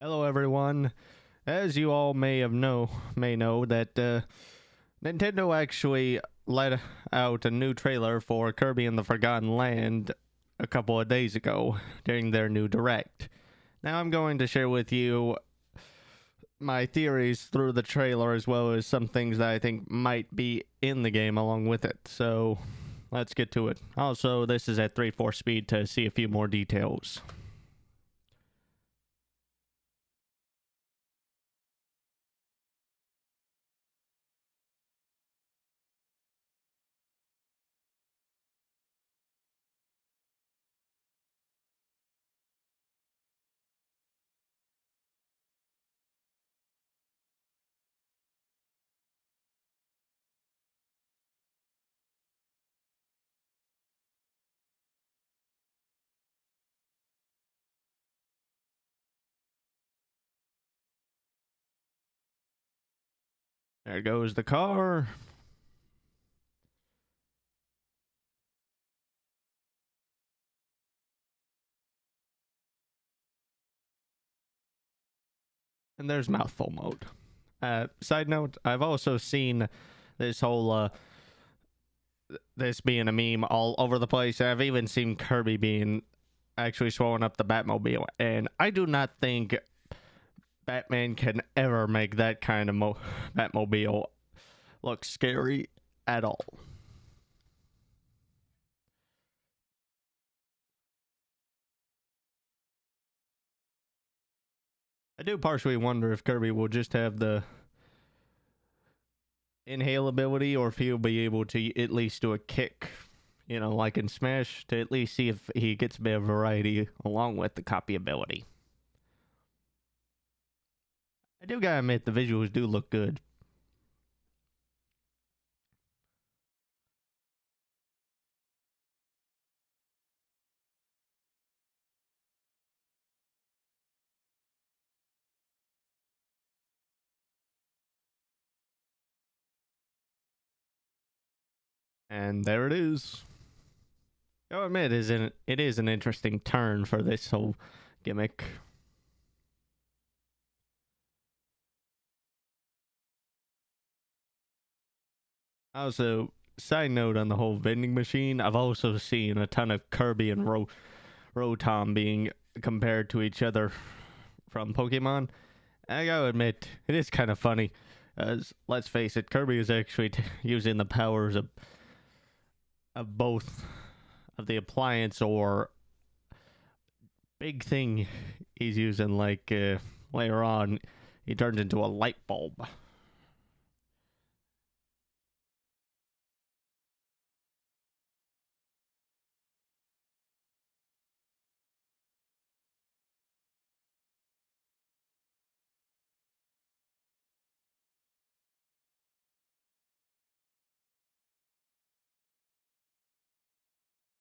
Hello, everyone. As you all may know that Nintendo actually let out a new trailer for Kirby and the Forgotten Land a couple of days ago during their new direct. Now I'm going to share with you my theories through the trailer as well as some things that I think might be in the game along with it. So let's get to it. Also, this is at 3/4 speed to see a few more details. There goes the car. And there's mouthful mode. Side note, I've also seen this whole this being a meme all over the place. I've even seen Kirby being actually swollen up the Batmobile, and I do not think Batman can ever make that kind of Batmobile look scary at all. I do partially wonder if Kirby will just have the inhale ability or if he'll be able to at least do a kick, like in Smash, to at least see if he gets a bit of variety along with the copy ability. I do gotta admit, the visuals do look good. And there it is. I'll admit, it is an interesting turn for this whole gimmick. Also, side note on the whole vending machine, I've also seen a ton of Kirby and Rotom being compared to each other from Pokemon. I gotta admit, it is kind of funny, as let's face it, Kirby is actually using the powers of both of the appliance or big thing he's using. Like later on, he turns into a light bulb.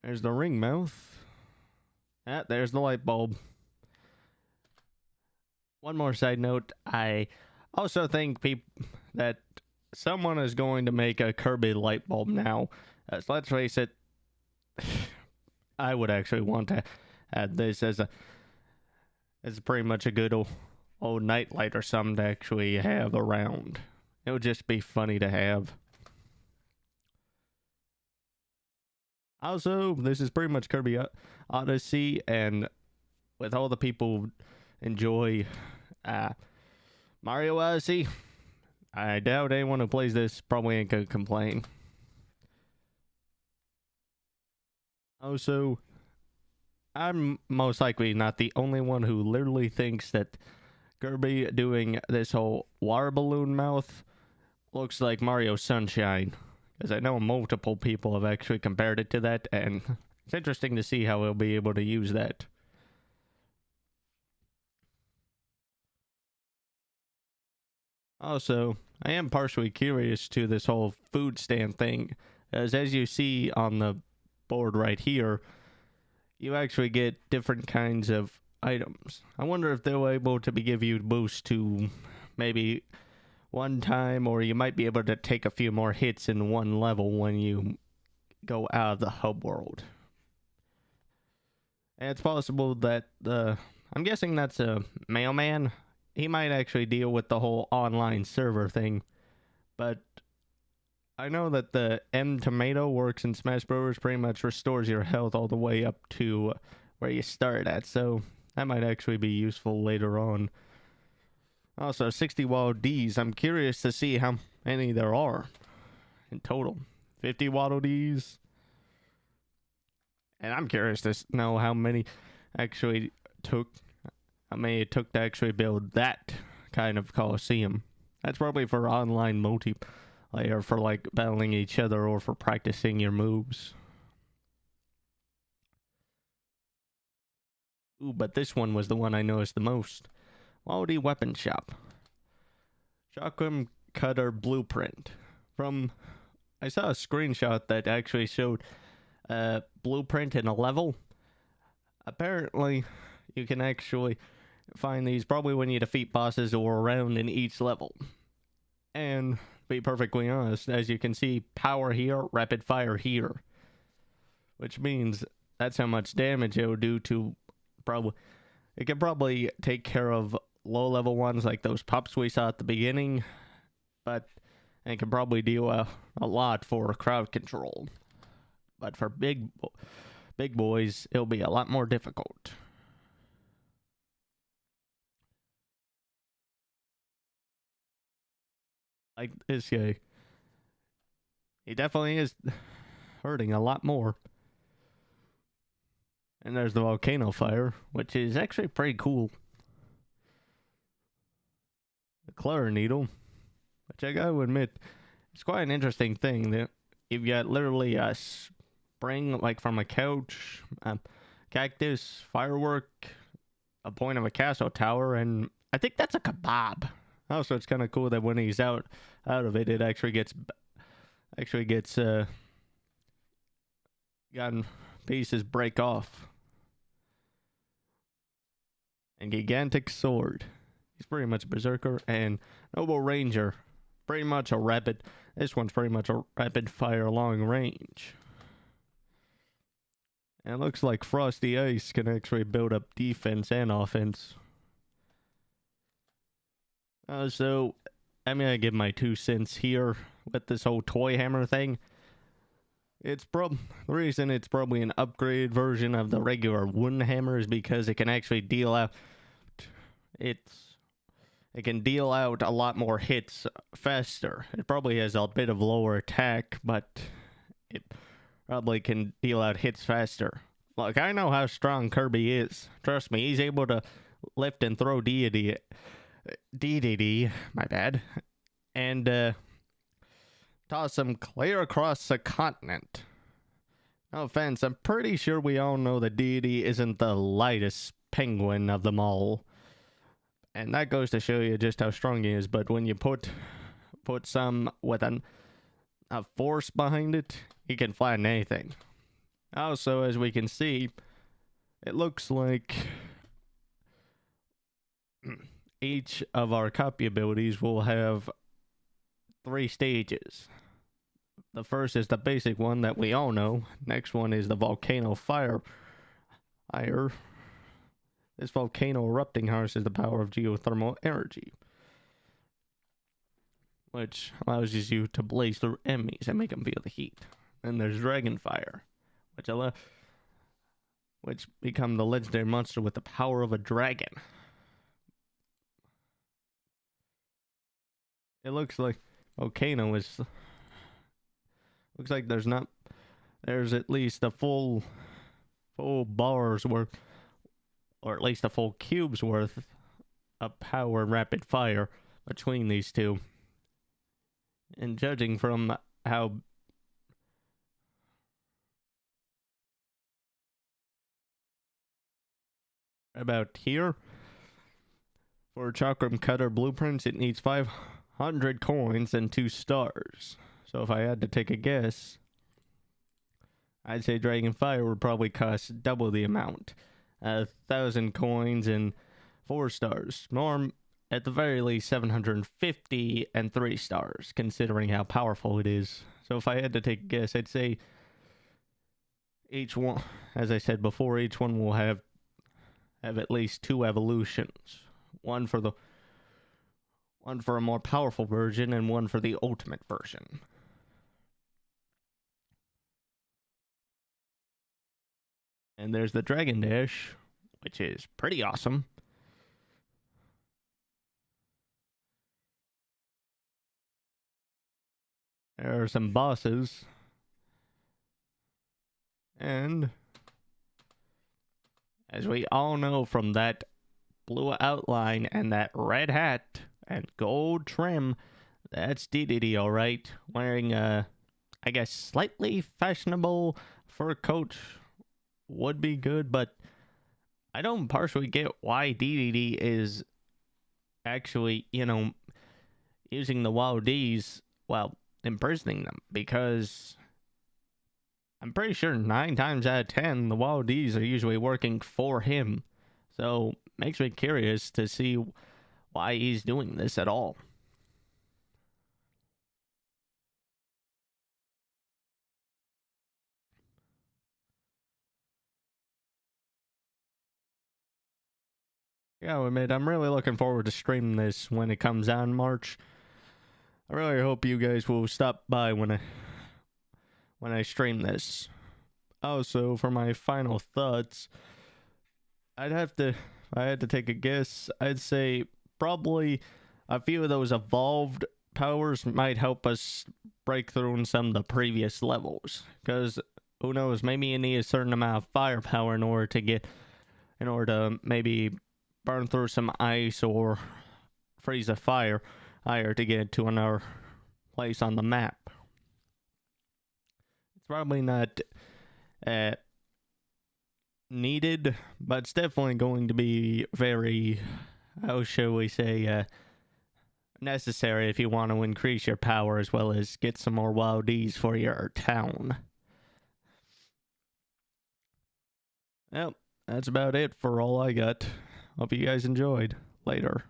There's the ring mouth. Ah, there's the light bulb. One more side note, I also think that someone is going to make a Kirby light bulb now. As let's face it, I would actually want to add this as pretty much a good old nightlight or something to actually have around. It would just be funny to have. Also, this is pretty much Kirby Odyssey, and with all the people enjoy Mario Odyssey, I doubt anyone who plays this probably ain't gonna complain. Also, I'm most likely not the only one who literally thinks that Kirby doing this whole water balloon mouth looks like Mario Sunshine, because I know multiple people have actually compared it to that, and it's interesting to see how he'll be able to use that. Also, I am partially curious to this whole food stand thing, as you see on the board right here, you actually get different kinds of items. I wonder if they're able to give you boost to maybe one time, or you might be able to take a few more hits in one level when you go out of the hub world. And it's possible that I'm guessing that's a mailman. He might actually deal with the whole online server thing, but I know that the M tomato works in Smash Bros. Pretty much restores your health all the way up to where you start at, so that might actually be useful later on. Also, 60 Waddle Dees. I'm curious to see how many there are in total. 50 Waddle Dees. And I'm curious to know how many actually took, how many it took to actually build that kind of Coliseum. That's probably for online multiplayer, for like battling each other or for practicing your moves. Ooh, but this one was the one I noticed the most. Waddle Dee Weapon Shop. Chakram Cutter Blueprint. I saw a screenshot that actually showed a blueprint in a level. Apparently, you can actually find these probably when you defeat bosses or around in each level. And to be perfectly honest, as you can see, power here, rapid fire here. Which means that's how much damage it will do to probably... It can probably take care of low-level ones like those pups we saw at the beginning. But it can probably deal a lot for crowd control. But for big boys, it'll be a lot more difficult. Like this guy. He definitely is hurting a lot more. And there's the Volcano Fire, which is actually pretty cool. The Clutter Needle, which I gotta admit, it's quite an interesting thing. That you've got literally a spring, like from a couch, cactus, firework, a point of a castle tower, and I think that's a kebab. Also, it's kind of cool that when he's out of it, it actually gets gotten pieces break off. And Gigantic Sword. He's pretty much a berserker. And Noble Ranger. Pretty much a rapid... This one's pretty much a rapid fire long range. And it looks like Frosty Ice can actually build up defense and offense. So, I'm gonna give my 2 cents here with this whole toy hammer thing. The reason it's probably an upgraded version of the regular wooden hammer is because it can actually deal out... It can deal out a lot more hits faster. It probably has a bit of lower attack, but it probably can deal out hits faster. Look, I know how strong Kirby is. Trust me, he's able to lift and throw DDD, my bad, and toss him clear across the continent. No offense, I'm pretty sure we all know that DD isn't the lightest penguin of them all. And that goes to show you just how strong he is. But when you put some with a force behind it, he can flatten anything. Also, as we can see, it looks like each of our copy abilities will have 3 stages. The first is the basic one that we all know. Next one is the Volcano Fire. This volcano erupting harnesses the power of geothermal energy, which allows you to blaze through enemies and make them feel the heat. Then there's Dragon Fire, which become the legendary monster with the power of a dragon. It looks like Volcano is... Looks like there's at least a full bar's worth, or at least a full cube's worth of power and rapid fire between these two. And judging from how about here, for Chakram Cutter blueprints, it needs 500 coins and 2 stars. So if I had to take a guess, I'd say Dragon Fire would probably cost double the amount. 1,000 coins and 4 stars. Or at the very least 750 and 3 stars, considering how powerful it is. So if I had to take a guess, I'd say each one, as I said before, each one will have have at least 2 evolutions. One for a more powerful version and one for the ultimate version. And there's the Dragon Dash, which is pretty awesome. There are some bosses. And as we all know from that blue outline and that red hat and gold trim, that's DDD, alright. Wearing a, I guess, slightly fashionable fur coat would be good, but I don't partially get why DDD is actually, using the Waddle Dees, well, imprisoning them, because I'm pretty sure 9 times out of 10, the Waddle Dees are usually working for him. So, makes me curious to see why he's doing this at all. Yeah, I'll admit, I'm really looking forward to streaming this when it comes out in March. I really hope you guys will stop by when I stream this. Also, for my final thoughts, if I had to take a guess, I'd say probably a few of those evolved powers might help us break through in some of the previous levels. Because, who knows, maybe you need a certain amount of firepower in order to maybe burn through some ice or freeze a fire higher to get to another place on the map. It's probably not needed, but it's definitely going to be very, how shall we say, necessary if you want to increase your power as well as get some more Waddle Dees for your town. Well, that's about it for all I got. Hope you guys enjoyed. Later.